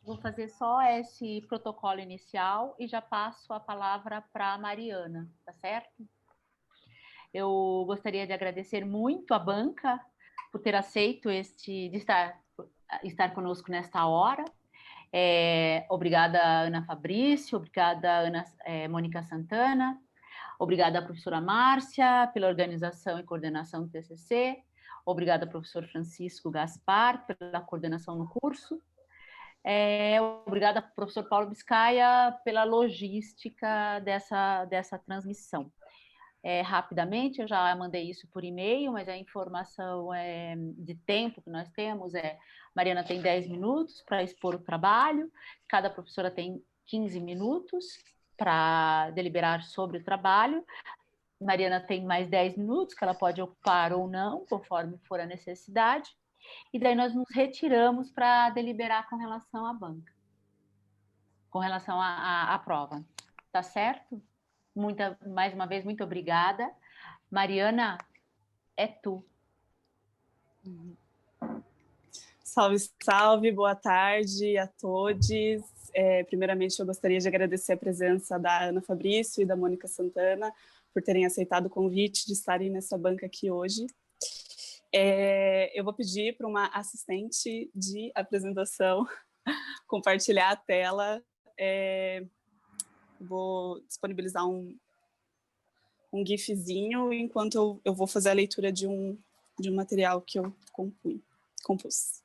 vou fazer só esse protocolo inicial e já passo a palavra para a Mariana, tá certo? Eu gostaria de agradecer muito a banca por ter aceito de estar conosco nesta hora. Obrigada, Ana Fabrício, obrigada, Mônica Santana, obrigada, professora Márcia, pela organização e coordenação do TCC, obrigada, professor Francisco Gaspar, pela coordenação no curso, obrigada, professor Paulo Biscaia, pela logística dessa transmissão. Rapidamente, eu já mandei isso por e-mail, mas a informação de tempo que nós temos Mariana tem 10 minutos para expor o trabalho, cada professora tem 15 minutos para deliberar sobre o trabalho, Mariana tem mais 10 minutos, que ela pode ocupar ou não, conforme for a necessidade, e daí nós nos retiramos para deliberar com relação à banca, com relação à prova. Tá certo? Mais uma vez, muito obrigada. Mariana, é tu. Salve, salve, boa tarde a todos. Primeiramente, eu gostaria de agradecer a presença da Ana Fabrício e da Mônica Santana por terem aceitado o convite de estarem nessa banca aqui hoje. Eu vou pedir para uma assistente de apresentação compartilhar a tela. Vou disponibilizar um gifzinho enquanto eu vou fazer a leitura de um material que eu compus.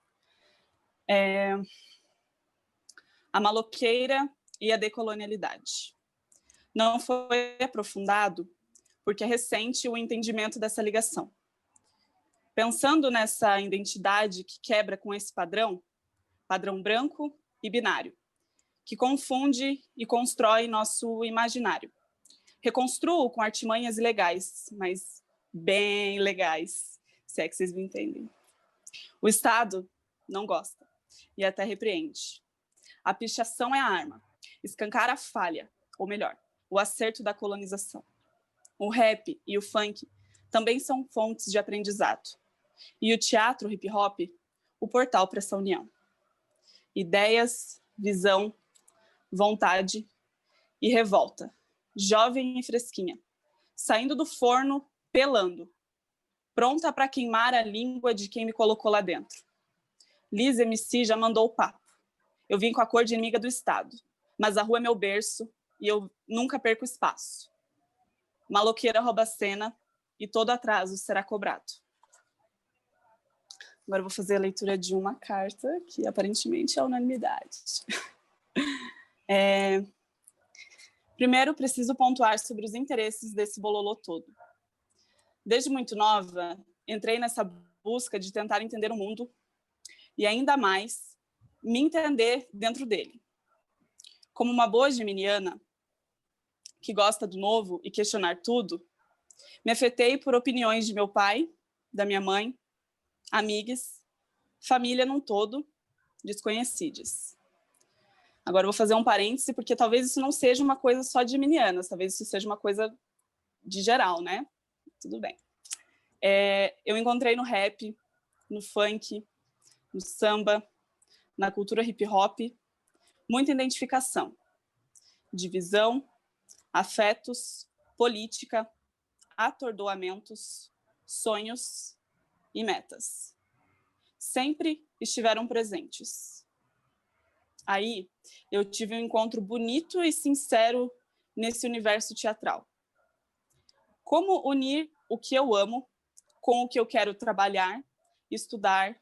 A maloqueira e a decolonialidade. Não foi aprofundado porque é recente o entendimento dessa ligação. Pensando nessa identidade que quebra com esse padrão branco e binário, que confunde e constrói nosso imaginário. Reconstruo com artimanhas ilegais, mas bem legais, se é que vocês me entendem. O Estado não gosta e até repreende. A pichação é a arma, escancara a falha, ou melhor, o acerto da colonização. O rap e o funk também são fontes de aprendizado. E o teatro hip-hop, o portal para essa união. Ideias, visão, vontade e revolta, jovem e fresquinha, saindo do forno, pelando, pronta para queimar a língua de quem me colocou lá dentro. Liz MC já mandou o papo. Eu vim com a cor de inimiga do Estado, mas a rua é meu berço e eu nunca perco espaço. Maloqueira rouba a cena e todo atraso será cobrado. Agora eu vou fazer a leitura de uma carta que aparentemente é unanimidade. Primeiro, preciso pontuar sobre os interesses desse bololô todo. Desde muito nova, entrei nessa busca de tentar entender o mundo e, ainda mais, me entender dentro dele. Como uma boa geminiana, que gosta do novo e questionar tudo, me afetei por opiniões de meu pai, da minha mãe, amigas, família num todo, desconhecidas. Agora eu vou fazer um parêntese, porque talvez isso não seja uma coisa só de geminianas, talvez isso seja uma coisa de geral, né? Tudo bem. Eu encontrei no rap, no funk, no samba, na cultura hip-hop, muita identificação, divisão, afetos, política, atordoamentos, sonhos e metas. Sempre estiveram presentes. Aí, eu tive um encontro bonito e sincero nesse universo teatral. Como unir o que eu amo com o que eu quero trabalhar, estudar,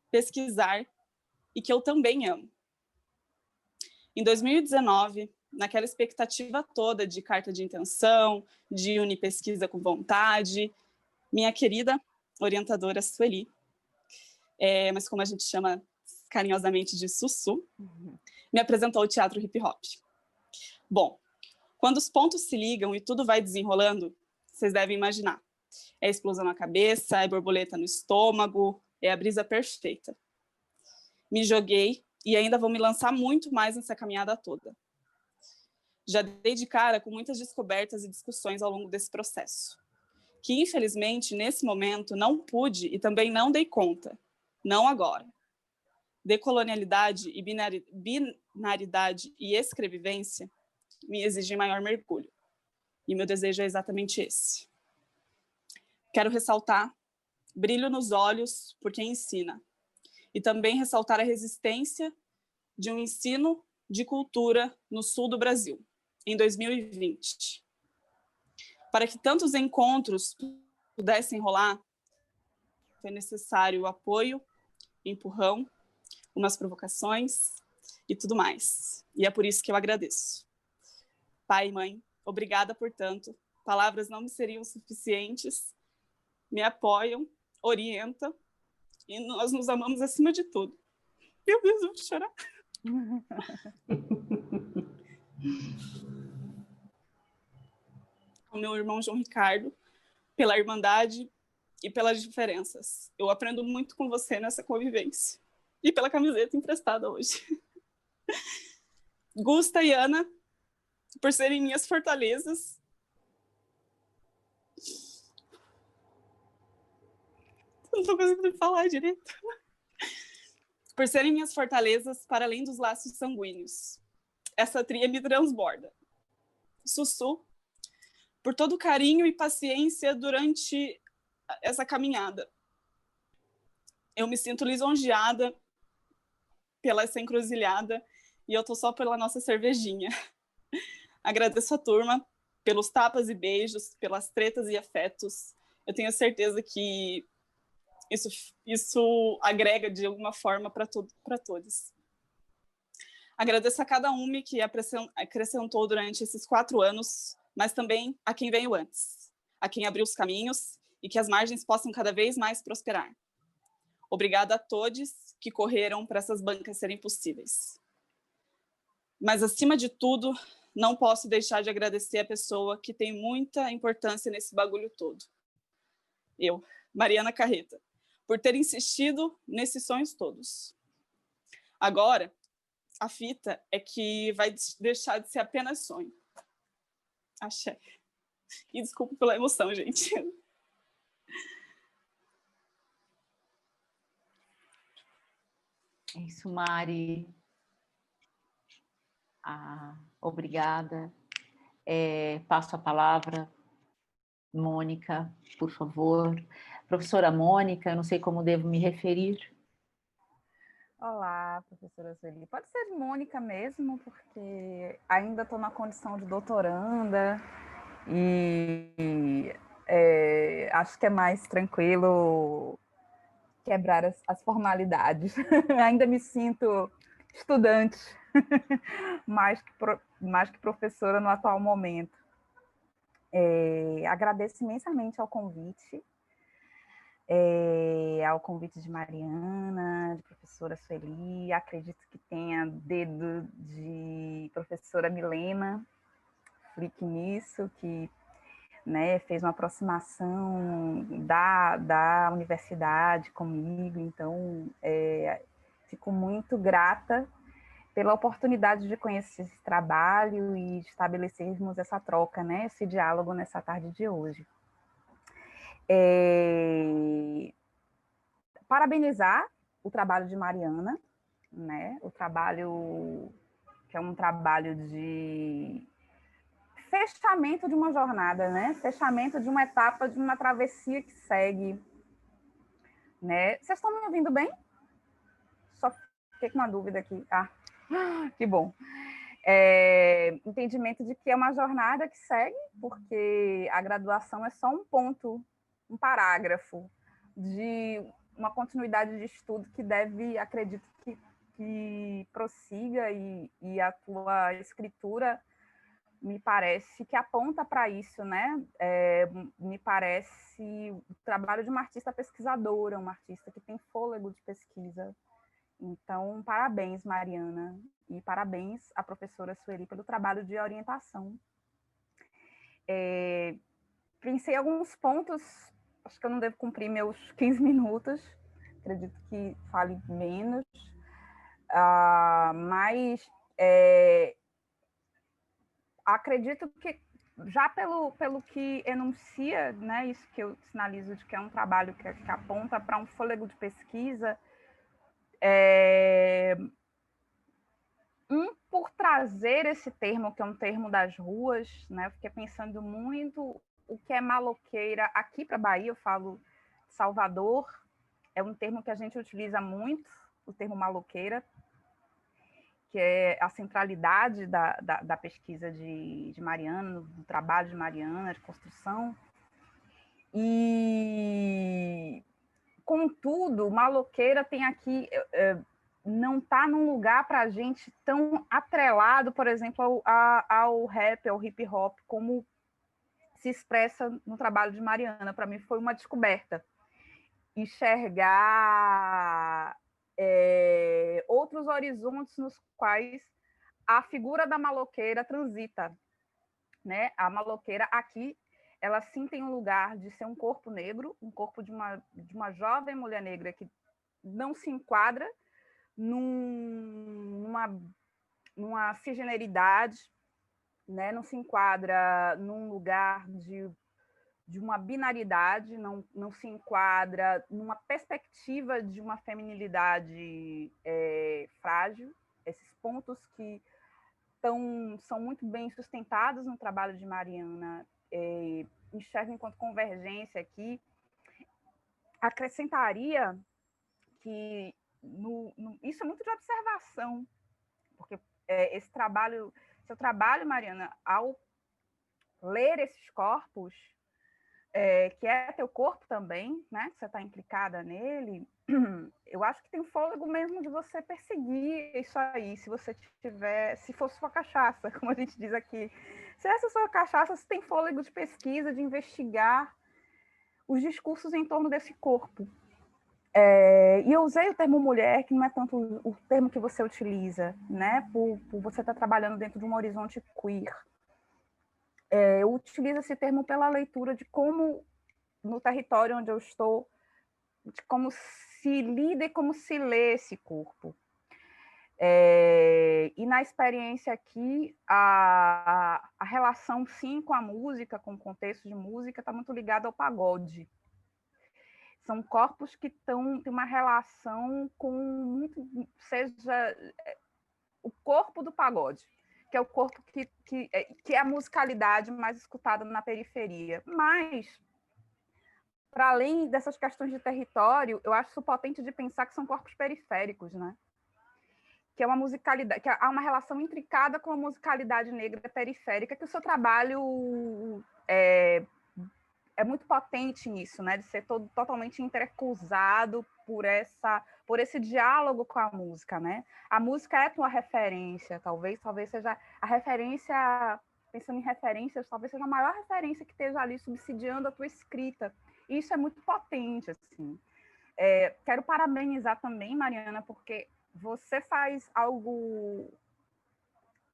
pesquisar e que eu também amo. Em 2019, naquela expectativa toda de carta de intenção, de unipesquisa com vontade, minha querida orientadora Sueli, mas como a gente chama carinhosamente de Sussu, me apresentou o teatro hip-hop. Bom, quando os pontos se ligam e tudo vai desenrolando, vocês devem imaginar. É explosão na cabeça, é borboleta no estômago, é a brisa perfeita. Me joguei e ainda vou me lançar muito mais nessa caminhada toda. Já dei de cara com muitas descobertas e discussões ao longo desse processo, que infelizmente nesse momento não pude e também não dei conta, não agora. decolonialidade e binaridade e escrevivência me exigem maior mergulho. E meu desejo é exatamente esse. Quero ressaltar brilho nos olhos por quem ensina, e também ressaltar a resistência de um ensino de cultura no sul do Brasil, em 2020. Para que tantos encontros pudessem rolar, foi necessário o apoio, empurrão, umas provocações e tudo mais. E é por isso que eu agradeço. Pai e mãe, obrigada por tanto. Palavras não me seriam suficientes. Me apoiam, orientam, e nós nos amamos acima de tudo. Meu Deus, eu vou chorar. O meu irmão João Ricardo, pela irmandade e pelas diferenças. Eu aprendo muito com você nessa convivência. E pela camiseta emprestada hoje. Gusta e Ana, por serem minhas fortalezas. Eu não estou conseguindo falar direito. Por serem minhas fortalezas para além dos laços sanguíneos. Essa tria me transborda. Sussu, por todo o carinho e paciência durante essa caminhada. Eu me sinto lisonjeada pela essa encruzilhada e eu tô só pela nossa cervejinha. Agradeço a turma pelos tapas e beijos, pelas tretas e afetos. Eu tenho certeza que isso agrega de alguma forma para todos. Agradeço a cada uma que acrescentou durante esses 4 anos, mas também a quem veio antes, a quem abriu os caminhos e que as margens possam cada vez mais prosperar. Obrigada a todos que correram para essas bancas serem possíveis. Mas, acima de tudo, não posso deixar de agradecer a pessoa que tem muita importância nesse bagulho todo. Eu, Mariana Carreta, por ter insistido nesses sonhos todos. Agora, a fita é que vai deixar de ser apenas sonho. Axé. E desculpa pela emoção, gente. É isso, Mari. Obrigada. Passo a palavra, Mônica, por favor. Professora Mônica, eu não sei como devo me referir. Olá, professora Sueli. Pode ser Mônica mesmo, porque ainda estou na condição de doutoranda e acho que é mais tranquilo quebrar as formalidades. Ainda me sinto estudante, mais que professora no atual momento. Agradeço imensamente ao convite de Mariana, de professora Sueli, acredito que tenha dedo de professora Milena Flick nisso, que fez uma aproximação da universidade comigo, então fico muito grata pela oportunidade de conhecer esse trabalho e de estabelecermos essa troca, esse diálogo nessa tarde de hoje. Parabenizar o trabalho de Mariana, o trabalho que é um trabalho de fechamento de uma jornada, fechamento de uma etapa, de uma travessia que segue. Vocês estão me ouvindo bem? Só fiquei com uma dúvida aqui. Que bom. Entendimento de que é uma jornada que segue, porque a graduação é só um ponto, um parágrafo de uma continuidade de estudo que deve, acredito que prossiga, e a tua escritura me parece que aponta para isso, me parece o trabalho de uma artista pesquisadora, uma artista que tem fôlego de pesquisa. Então, parabéns, Mariana, e parabéns à professora Sueli pelo trabalho de orientação. Pensei em alguns pontos, acho que eu não devo cumprir meus 15 minutos, acredito que fale menos, mas acredito que já pelo que enuncia, isso que eu sinalizo de que é um trabalho que aponta para um fôlego de pesquisa, Por trazer esse termo, que é um termo das ruas, né? Eu fiquei pensando muito o que é maloqueira. Aqui para Bahia, eu falo Salvador, é um termo que a gente utiliza muito, o termo maloqueira, que é a centralidade da pesquisa de Mariana, do trabalho de Mariana, de construção. E, contudo, maloqueira tem aqui... não está num lugar para a gente tão atrelado, por exemplo, ao rap, ao hip hop, como se expressa no trabalho de Mariana. Para mim foi uma descoberta. Enxergar outros horizontes nos quais a figura da maloqueira transita. Né? A maloqueira aqui, ela sim tem um lugar de ser um corpo negro, um corpo de uma jovem mulher negra que não se enquadra numa cisgeneridade, né? Não se enquadra num lugar de uma binaridade, não se enquadra numa perspectiva de uma feminilidade frágil. Esses pontos que são muito bem sustentados no trabalho de Mariana, enxergo enquanto convergência aqui. Acrescentaria que isso é muito de observação, porque seu trabalho, Mariana, ao ler esses corpos, que é teu corpo também, né, que você está implicada nele, eu acho que tem fôlego mesmo de você perseguir isso aí, se fosse sua cachaça, como a gente diz aqui. Se essa é sua cachaça, você tem fôlego de pesquisa, de investigar os discursos em torno desse corpo. E eu usei o termo mulher, que não é tanto o termo que você utiliza, né? Por você estar trabalhando dentro de um horizonte queer. Eu utilizo esse termo pela leitura de como, no território onde eu estou, de como se lida e como se lê esse corpo. E na experiência aqui, a relação, sim, com a música, com o contexto de música, está muito ligada ao pagode. São corpos que têm uma relação com seja o corpo do pagode, que é o corpo que é a musicalidade mais escutada na periferia. Mas, para além dessas questões de território, eu acho isso potente de pensar que são corpos periféricos, né? Que é uma musicalidade, que há uma relação intricada com a musicalidade negra periférica, que o seu trabalho é muito potente nisso, né? De ser totalmente intercruzado por esse diálogo com a música, né? A música é tua referência, talvez seja a referência, pensando em referências, talvez seja a maior referência que esteja ali subsidiando a tua escrita. E isso é muito potente, assim. Quero parabenizar também, Mariana, porque você faz algo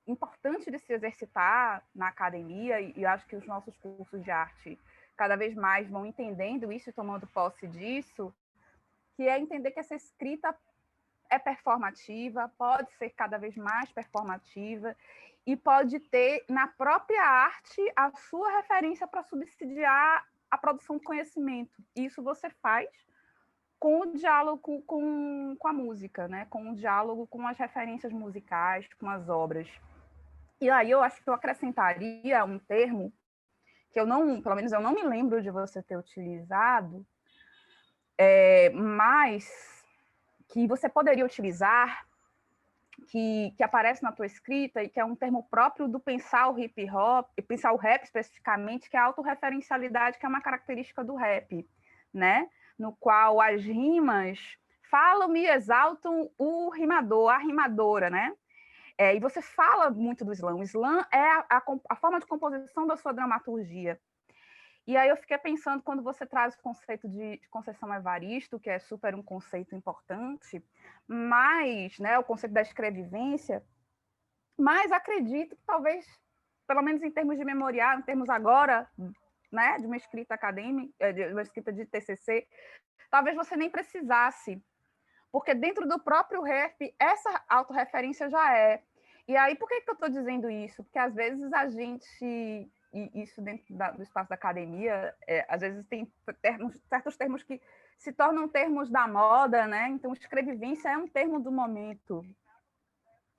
importante de se exercitar na academia, e acho que os nossos cursos de arte cada vez mais vão entendendo isso e tomando posse disso, que é entender que essa escrita é performativa, pode ser cada vez mais performativa, e pode ter na própria arte a sua referência para subsidiar a produção de conhecimento. Isso você faz com o diálogo com a música, né? Com o diálogo com as referências musicais, com as obras. E aí eu acho que eu acrescentaria um termo que pelo menos eu não me lembro de você ter utilizado, mas que você poderia utilizar, que aparece na tua escrita e que é um termo próprio do pensar o hip hop, e pensar o rap especificamente, que é a autorreferencialidade, que é uma característica do rap, né? No qual as rimas falam e exaltam o rimador, a rimadora, né? E você fala muito do slam. O slam é a forma de composição da sua dramaturgia. E aí eu fiquei pensando, quando você traz o conceito de Conceição Evaristo, que é super um conceito importante, mas, né, o conceito da escrevivência, mas acredito que talvez, pelo menos em termos de memorial, em termos agora, né, de uma escrita acadêmica, de uma escrita de TCC, talvez você nem precisasse, porque dentro do próprio rap, essa autorreferência já é. E aí, por que eu estou dizendo isso? Porque às vezes a gente isso dentro do espaço da academia, às vezes tem certos termos que se tornam termos da moda, né? Então, escrevivência é um termo do momento.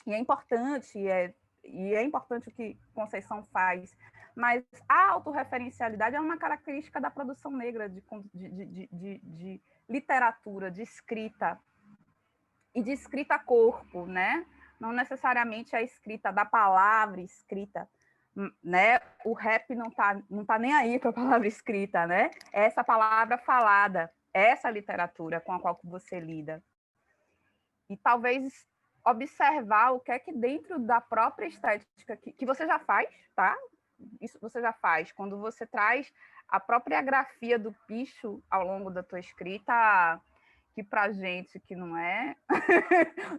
E é importante, o que Conceição faz, mas a autorreferencialidade é uma característica da produção negra de literatura, de escrita, e de escrita a corpo, né? Não necessariamente a escrita da palavra escrita, né? O rap não tá nem aí para a palavra escrita, né? É essa palavra falada, essa literatura com a qual você lida. E talvez observar o que é que dentro da própria estética que você já faz, tá? Isso você já faz. Quando você traz a própria grafia do picho ao longo da tua escrita, que pra gente que não é,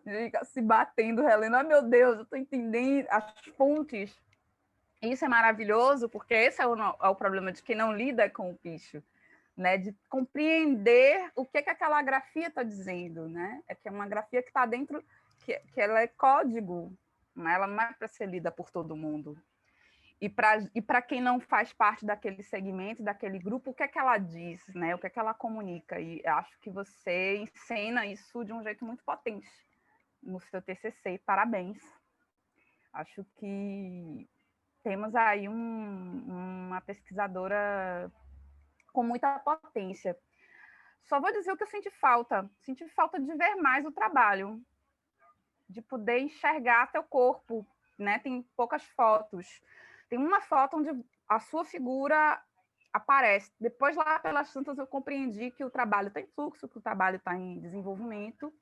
fica se batendo, relendo, meu Deus, eu estou entendendo as fontes. Isso é maravilhoso, porque esse é o problema de quem não lida com o picho, né? De compreender o que aquela grafia está dizendo, né? É que é uma grafia que está dentro, que ela é código, né? Ela não é para ser lida por todo mundo. E para quem não faz parte daquele segmento, daquele grupo, o que é que ela diz, né? O que é que ela comunica? E acho que você encena isso de um jeito muito potente no seu TCC. Parabéns. Acho que temos aí uma pesquisadora com muita potência. Só vou dizer o que eu senti falta. Senti falta de ver mais o trabalho, de poder enxergar teu corpo, né? Tem poucas fotos. Tem uma foto onde a sua figura aparece. Depois, lá pelas tantas, eu compreendi que o trabalho está em fluxo, que o trabalho está em desenvolvimento.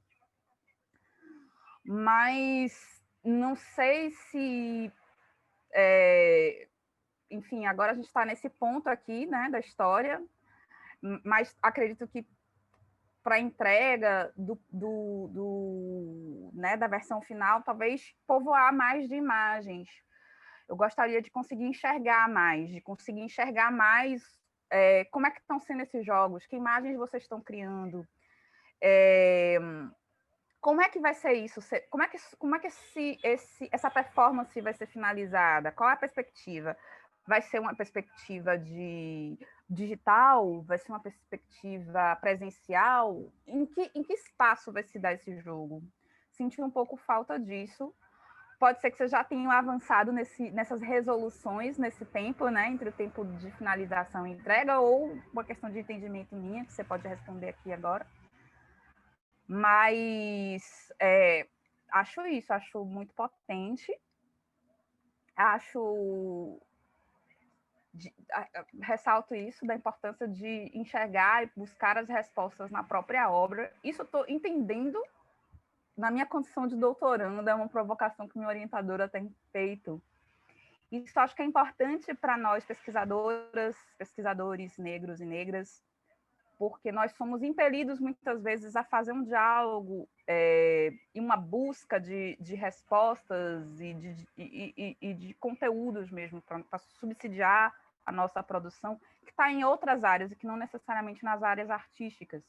Mas não sei se... enfim, agora a gente está nesse ponto aqui, né, da história, mas acredito que para a entrega né, da versão final, talvez povoar mais de imagens. Eu gostaria de conseguir enxergar mais, como é que estão sendo esses jogos, que imagens vocês estão criando, como é que vai ser isso, como é que essa performance vai ser finalizada, qual é a perspectiva? Vai ser uma perspectiva de digital? Vai ser uma perspectiva presencial? Em que espaço vai se dar esse jogo? Senti um pouco falta disso. Pode ser que você já tenha avançado nessas resoluções, nesse tempo, né, entre o tempo de finalização e entrega, ou uma questão de entendimento minha, que você pode responder aqui agora. Mas acho muito potente. Ressalto isso, da importância de enxergar e buscar as respostas na própria obra. Isso eu estou entendendo na minha condição de doutoranda, é uma provocação que minha orientadora tem feito. Isso acho que é importante para nós, pesquisadoras, pesquisadores negros e negras, porque nós somos impelidos, muitas vezes, a fazer um diálogo e uma busca de respostas e de conteúdos mesmo, para subsidiar a nossa produção, que está em outras áreas e que não necessariamente nas áreas artísticas.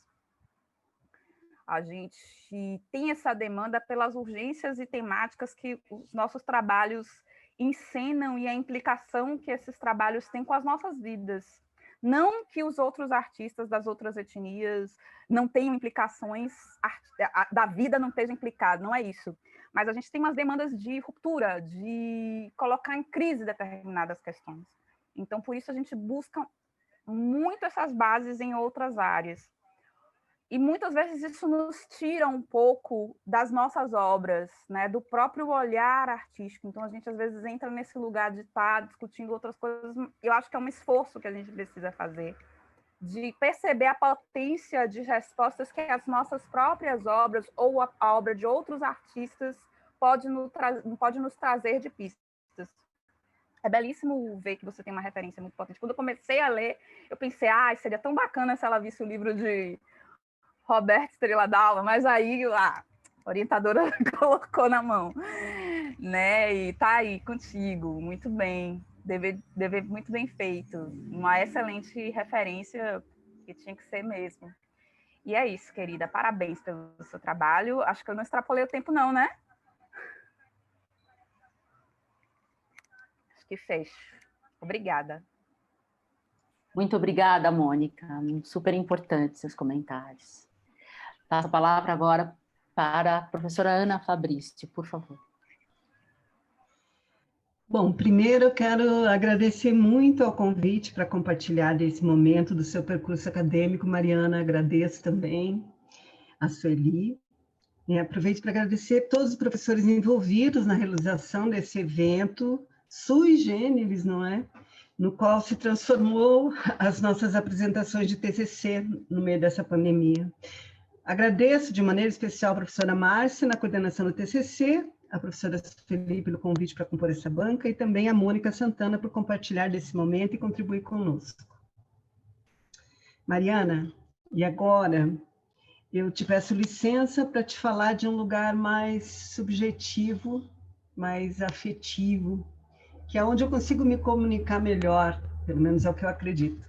A gente tem essa demanda pelas urgências e temáticas que os nossos trabalhos encenam e a implicação que esses trabalhos têm com as nossas vidas. Não que os outros artistas das outras etnias não tenham implicações, da vida não esteja implicada, não é isso. Mas a gente tem umas demandas de ruptura, de colocar em crise determinadas questões. Então, por isso, a gente busca muito essas bases em outras áreas. E muitas vezes isso nos tira um pouco das nossas obras, né, do próprio olhar artístico. Então, a gente, às vezes, entra nesse lugar de estar discutindo outras coisas. Eu acho que é um esforço que a gente precisa fazer, de perceber a potência de respostas que as nossas próprias obras ou a obra de outros artistas pode nos trazer de pistas. É belíssimo ver que você tem uma referência muito potente. Quando eu comecei a ler, eu pensei, seria tão bacana se ela visse o livro de Roberto Estrela d'Alva, mas aí a orientadora colocou na mão, né? E tá aí contigo, muito bem, dever muito bem feito, uma excelente referência que tinha que ser mesmo. E é isso, querida, parabéns pelo seu trabalho. Acho que eu não extrapolei o tempo não, né? Acho que fecho. Obrigada. Muito obrigada, Mônica. Super importantes seus comentários. Passo a palavra agora para a professora Ana Fabristi, por favor. Bom, primeiro eu quero agradecer muito ao convite para compartilhar desse momento do seu percurso acadêmico. Mariana, agradeço também a Sueli. E aproveito para agradecer todos os professores envolvidos na realização desse evento, sui generis, não é? No qual se transformou as nossas apresentações de TCC no meio dessa pandemia. Agradeço de maneira especial a professora Márcia na coordenação do TCC, a professora Sueli pelo convite para compor essa banca e também a Mônica Santana por compartilhar desse momento e contribuir conosco. Mariana, e agora eu te peço licença para te falar de um lugar mais subjetivo, mais afetivo, que é onde eu consigo me comunicar melhor, pelo menos é o que eu acredito.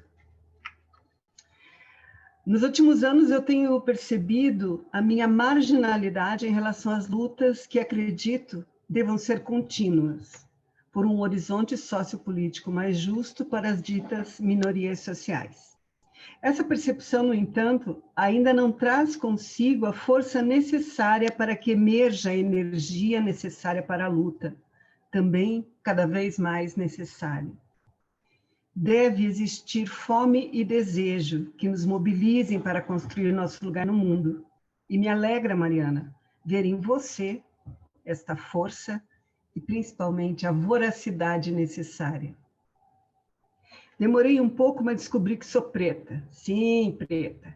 Nos últimos anos, eu tenho percebido a minha marginalidade em relação às lutas que acredito devam ser contínuas, por um horizonte sociopolítico mais justo para as ditas minorias sociais. Essa percepção, no entanto, ainda não traz consigo a força necessária para que emerja a energia necessária para a luta, também cada vez mais necessária. Deve existir fome e desejo que nos mobilizem para construir nosso lugar no mundo. E me alegra, Mariana, ver em você esta força e principalmente a voracidade necessária. Demorei um pouco, mas descobri que sou preta. Sim, preta.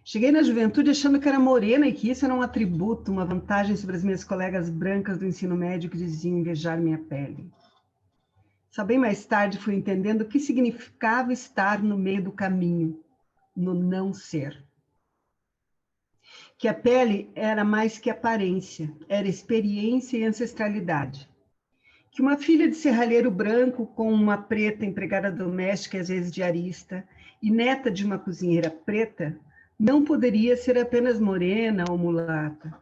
Cheguei na juventude achando que era morena e que isso era um atributo, uma vantagem sobre as minhas colegas brancas do ensino médio que diziam invejar minha pele. Só bem mais tarde fui entendendo o que significava estar no meio do caminho, no não ser. Que a pele era mais que aparência, era experiência e ancestralidade. Que uma filha de serralheiro branco com uma preta empregada doméstica, às vezes diarista, e neta de uma cozinheira preta, não poderia ser apenas morena ou mulata.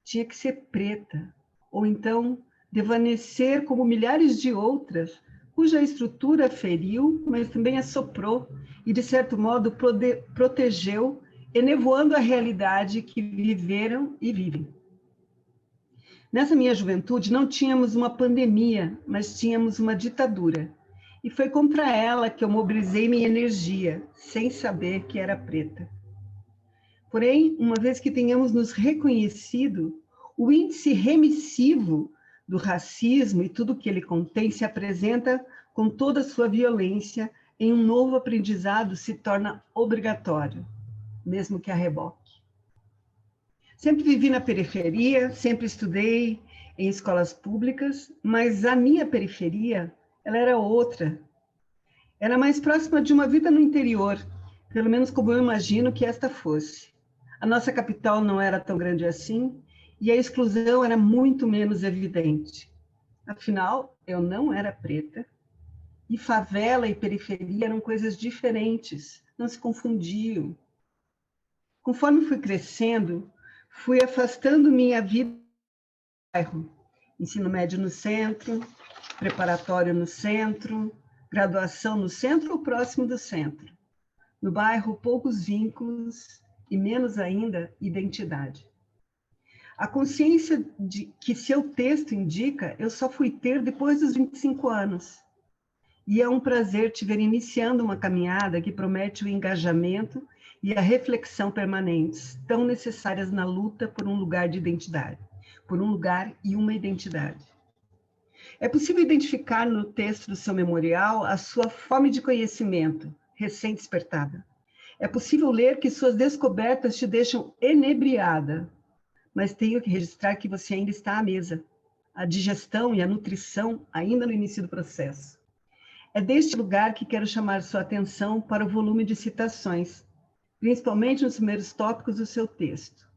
Tinha que ser preta, ou então devanecer como milhares de outras, cuja estrutura feriu, mas também assoprou e, de certo modo, protegeu, enevoando a realidade que viveram e vivem. Nessa minha juventude, não tínhamos uma pandemia, mas tínhamos uma ditadura. E foi contra ela que eu mobilizei minha energia, sem saber que era preta. Porém, uma vez que tenhamos nos reconhecido, o índice remissivo do racismo e tudo que ele contém se apresenta com toda a sua violência em um novo aprendizado se torna obrigatório, mesmo que a reboque. Sempre vivi na periferia, sempre estudei em escolas públicas, mas a minha periferia, ela era outra. Era mais próxima de uma vida no interior, pelo menos como eu imagino que esta fosse. A nossa capital não era tão grande assim, e a exclusão era muito menos evidente. Afinal, eu não era preta, e favela e periferia eram coisas diferentes, não se confundiam. Conforme fui crescendo, fui afastando minha vida do bairro. Ensino médio no centro, preparatório no centro, graduação no centro ou próximo do centro. No bairro, poucos vínculos e menos ainda identidade. A consciência de que seu texto indica, eu só fui ter depois dos 25 anos. E é um prazer te ver iniciando uma caminhada que promete o engajamento e a reflexão permanentes, tão necessárias na luta por um lugar de identidade, por um lugar e uma identidade. É possível identificar no texto do seu memorial a sua fome de conhecimento, recém-despertada. É possível ler que suas descobertas te deixam enebriada, mas tenho que registrar que você ainda está à mesa. A digestão e a nutrição ainda no início do processo. É deste lugar que quero chamar sua atenção para o volume de citações, principalmente nos primeiros tópicos do seu texto.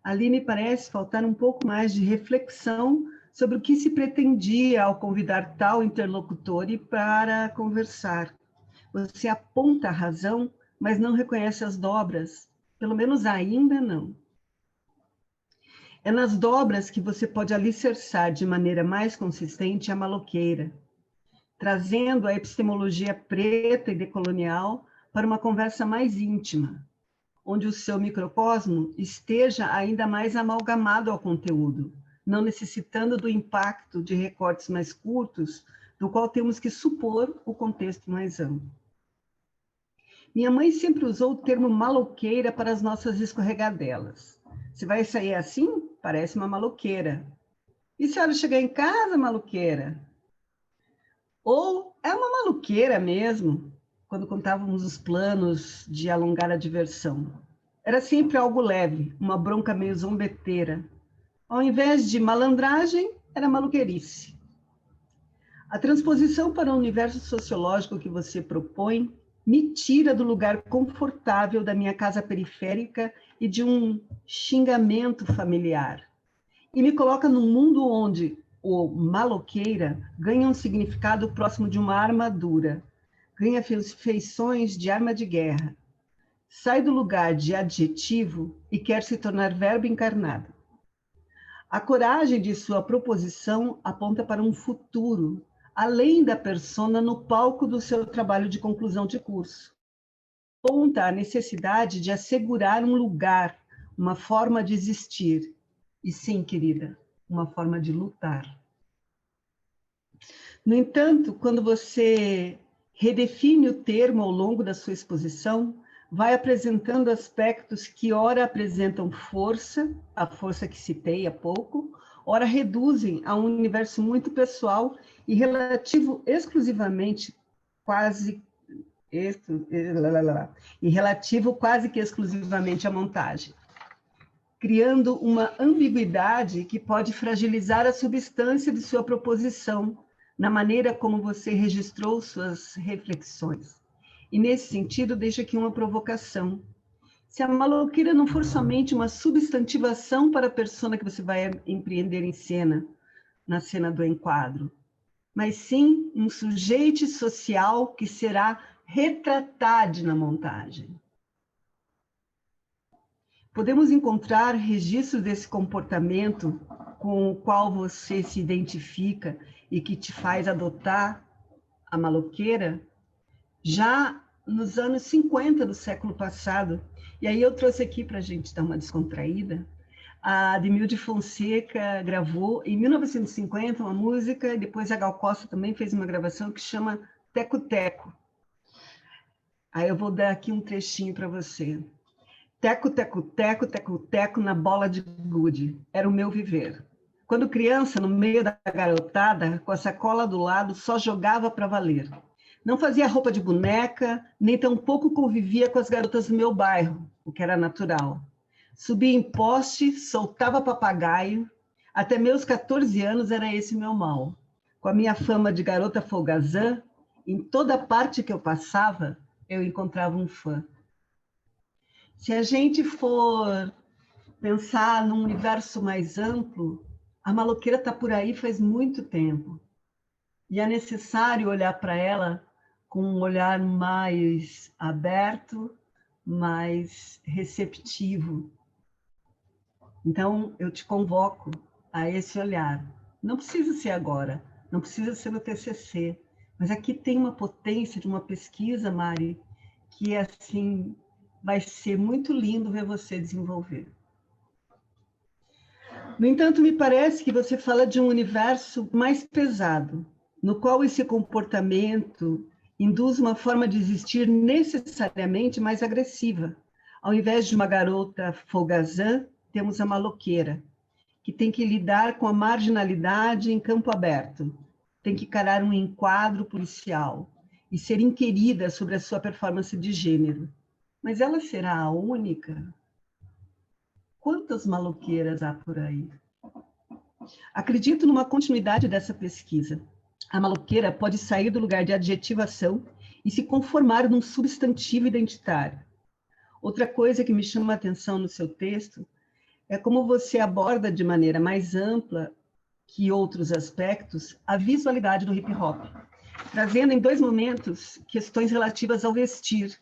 Ali me parece faltar um pouco mais de reflexão sobre o que se pretendia ao convidar tal interlocutor para conversar. Você aponta a razão, mas não reconhece as dobras, pelo menos ainda não. É nas dobras que você pode alicerçar de maneira mais consistente a maloqueira. trazendo a epistemologia preta e decolonial para uma conversa mais íntima, onde o seu microcosmo esteja ainda mais amalgamado ao conteúdo, não necessitando do impacto de recortes mais curtos, do qual temos que supor o contexto mais amplo. Minha mãe sempre usou o termo maloqueira para as nossas escorregadelas. Se vai sair assim, parece uma maloqueira. E se ela chegar em casa, maloqueira? Ou é uma maluqueira mesmo, quando contávamos os planos de alongar a diversão. Era sempre algo leve, uma bronca meio zombeteira. Ao invés de malandragem, era maluquerice. A transposição para o universo sociológico que você propõe me tira do lugar confortável da minha casa periférica e de um xingamento familiar. E me coloca num mundo onde o maloqueira ganha um significado próximo de uma armadura, ganha feições de arma de guerra, sai do lugar de adjetivo e quer se tornar verbo encarnado. A coragem de sua proposição aponta para um futuro, além da persona no palco do seu trabalho de conclusão de curso. Aponta a necessidade de assegurar um lugar, uma forma de existir. E sim, querida, uma forma de lutar. No entanto, quando você redefine o termo ao longo da sua exposição, vai apresentando aspectos que ora apresentam força, a força que citei há pouco, ora reduzem a um universo muito pessoal e relativo exclusivamente quase que exclusivamente à montagem, criando uma ambiguidade que pode fragilizar a substância de sua proposição na maneira como você registrou suas reflexões. E, nesse sentido, deixo aqui uma provocação. Se a maloqueira não for somente uma substantivação para a persona que você vai empreender em cena, na cena do enquadro, mas sim um sujeito social que será retratado na montagem. Podemos encontrar registros desse comportamento com o qual você se identifica e que te faz adotar a maloqueira já nos anos 50 do século passado. E aí eu trouxe aqui para a gente dar uma descontraída. A Ademilde Fonseca gravou em 1950 uma música, e depois a Gal Costa também fez uma gravação que chama Teco Teco. Aí eu vou dar aqui um trechinho para você. Teco, teco, teco, teco, teco na bola de gude. Era o meu viver. Quando criança, no meio da garotada, com a sacola do lado, só jogava para valer. Não fazia roupa de boneca, nem tampouco convivia com as garotas do meu bairro, o que era natural. Subia em poste, soltava papagaio. Até meus 14 anos era esse meu mal. Com a minha fama de garota folgazã, em toda parte que eu passava, eu encontrava um fã. Se a gente for pensar num universo mais amplo, a maloqueira está por aí faz muito tempo. E é necessário olhar para ela com um olhar mais aberto, mais receptivo. Então, eu te convoco a esse olhar. Não precisa ser agora, não precisa ser no TCC, mas aqui tem uma potência de uma pesquisa, Mari, que assim vai ser muito lindo ver você desenvolver. No entanto, me parece que você fala de um universo mais pesado, no qual esse comportamento induz uma forma de existir necessariamente mais agressiva. Ao invés de uma garota folgazã, temos a maloqueira, que tem que lidar com a marginalidade em campo aberto, tem que encarar um enquadro policial e ser inquirida sobre a sua performance de gênero. Mas ela será a única? Quantas maloqueiras há por aí? Acredito numa continuidade dessa pesquisa. A maloqueira pode sair do lugar de adjetivação e se conformar num substantivo identitário. Outra coisa que me chama a atenção no seu texto é como você aborda de maneira mais ampla que outros aspectos a visualidade do hip hop, trazendo em 2 momentos questões relativas ao vestir,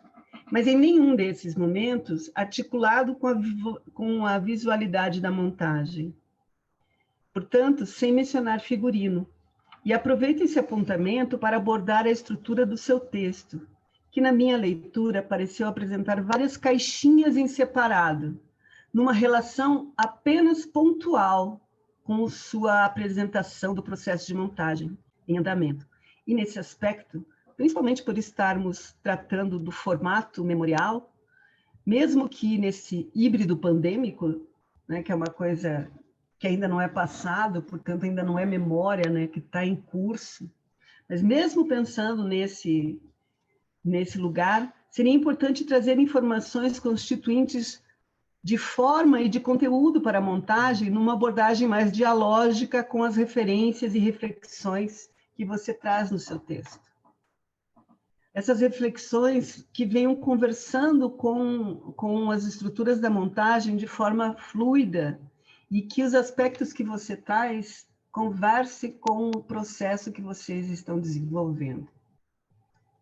mas em nenhum desses momentos articulado com a visualidade da montagem. Portanto, sem mencionar figurino. E aproveite esse apontamento para abordar a estrutura do seu texto, que na minha leitura pareceu apresentar várias caixinhas em separado, numa relação apenas pontual com sua apresentação do processo de montagem em andamento. E nesse aspecto, principalmente por estarmos tratando do formato memorial, mesmo que nesse híbrido pandêmico, né, que é uma coisa que ainda não é passado, portanto ainda não é memória, né, que está em curso, mas mesmo pensando nesse lugar, seria importante trazer informações constituintes de forma e de conteúdo para a montagem, numa abordagem mais dialógica com as referências e reflexões que você traz no seu texto. Essas reflexões que venham conversando com as estruturas da montagem de forma fluida e que os aspectos que você traz converse com o processo que vocês estão desenvolvendo.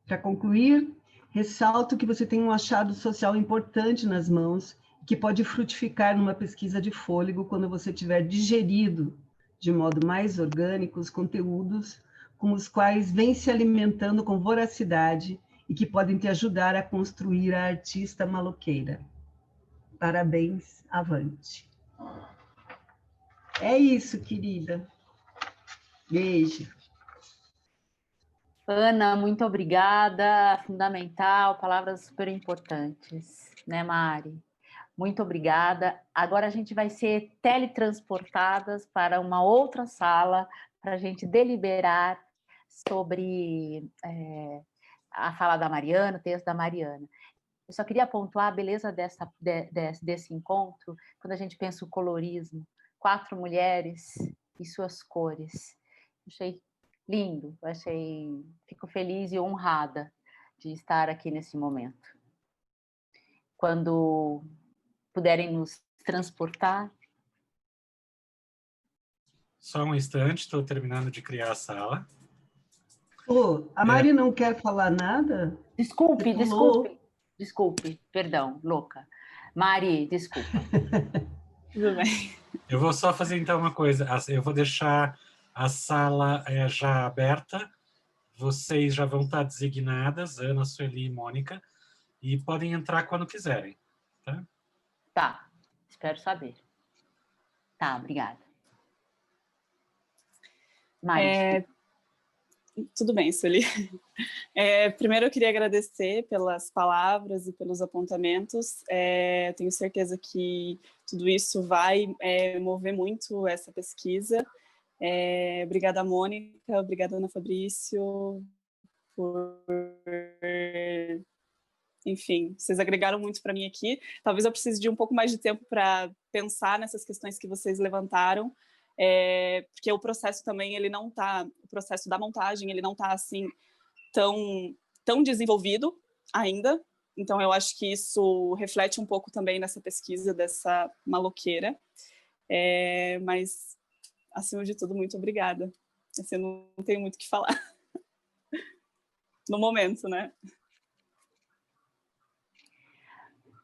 Para concluir, ressalto que você tem um achado social importante nas mãos, que pode frutificar numa pesquisa de fôlego quando você tiver digerido de modo mais orgânico os conteúdos com os quais vem se alimentando com voracidade e que podem te ajudar a construir a artista maloqueira. Parabéns, avante. É isso, querida. Beijo. Ana, muito obrigada, fundamental, palavras super importantes, né, Mari? Muito obrigada. Agora a gente vai ser teletransportadas para uma outra sala para a gente deliberar sobre a fala da Mariana, o texto da Mariana. Eu só queria pontuar a beleza desse encontro, quando a gente pensa o colorismo, 4 mulheres e suas cores. Achei lindo, fico feliz e honrada de estar aqui nesse momento. Quando puderem nos transportar. Só um instante, estou terminando de criar a sala. A Mari não quer falar nada? Desculpe, perdão, louca. Mari, desculpa. Tudo bem. Eu vou só fazer então uma coisa, eu vou deixar a sala já aberta, vocês já vão estar designadas, Ana, Sueli e Mônica, e podem entrar quando quiserem. Tá? Tá, espero saber. Tá, obrigada. Mari. Tudo bem, Sueli. Primeiro eu queria agradecer pelas palavras e pelos apontamentos. Tenho certeza que tudo isso vai mover muito essa pesquisa. Obrigada, Mônica. Obrigada, Ana Fabrício, enfim, vocês agregaram muito para mim aqui. Talvez eu precise de um pouco mais de tempo para pensar nessas questões que vocês levantaram, porque o processo também, o processo da montagem, ele não está assim tão desenvolvido ainda. Então eu acho que isso reflete um pouco também nessa pesquisa dessa maloqueira. Mas, acima de tudo, muito obrigada. Assim, eu não tenho muito o que falar no momento, né?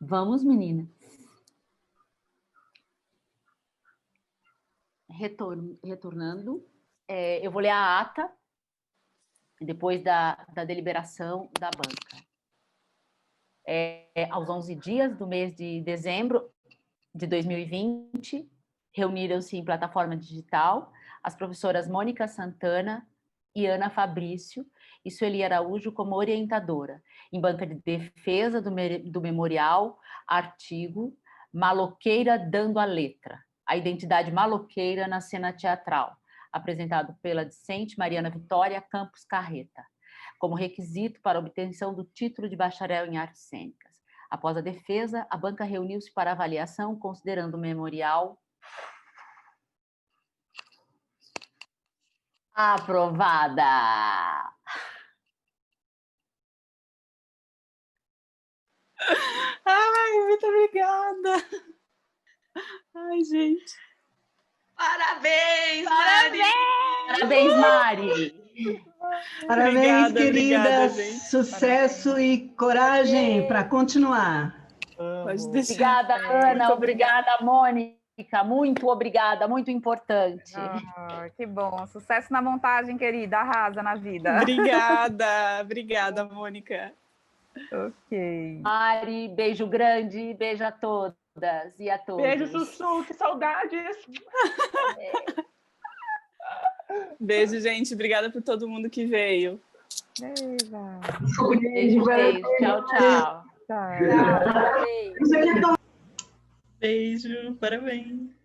Vamos, meninas. Retornando, eu vou ler a ata depois da deliberação da banca. Aos 11 dias do mês de dezembro de 2020, reuniram-se em plataforma digital as professoras Mônica Santana e Ana Fabrício e Sueli Araújo como orientadora, em banca de defesa do memorial, artigo Maloqueira dando a letra, a identidade maloqueira na cena teatral, apresentado pela discente Mariana Vitória Campos Carreta, como requisito para obtenção do título de bacharel em artes cênicas. Após a defesa, a banca reuniu-se para avaliação, considerando o memorial aprovada. Ai, muito obrigada. Ai, gente. Parabéns, Mari! Parabéns, Mari! Parabéns, querida! Obrigada, gente. Sucesso e coragem para continuar. Pode deixar. Obrigada, Ana. Obrigada, Mônica. muito obrigada, muito importante. Que bom. Sucesso na montagem, querida. Arrasa na vida. Obrigada, Mônica. Ok. Mari, beijo grande, beijo a todas e a todos. Beijo, Sussu, que saudades! Beijo, gente. Obrigada por todo mundo que veio. Beijo. Tchau, tchau. Tchau. Beijo, parabéns.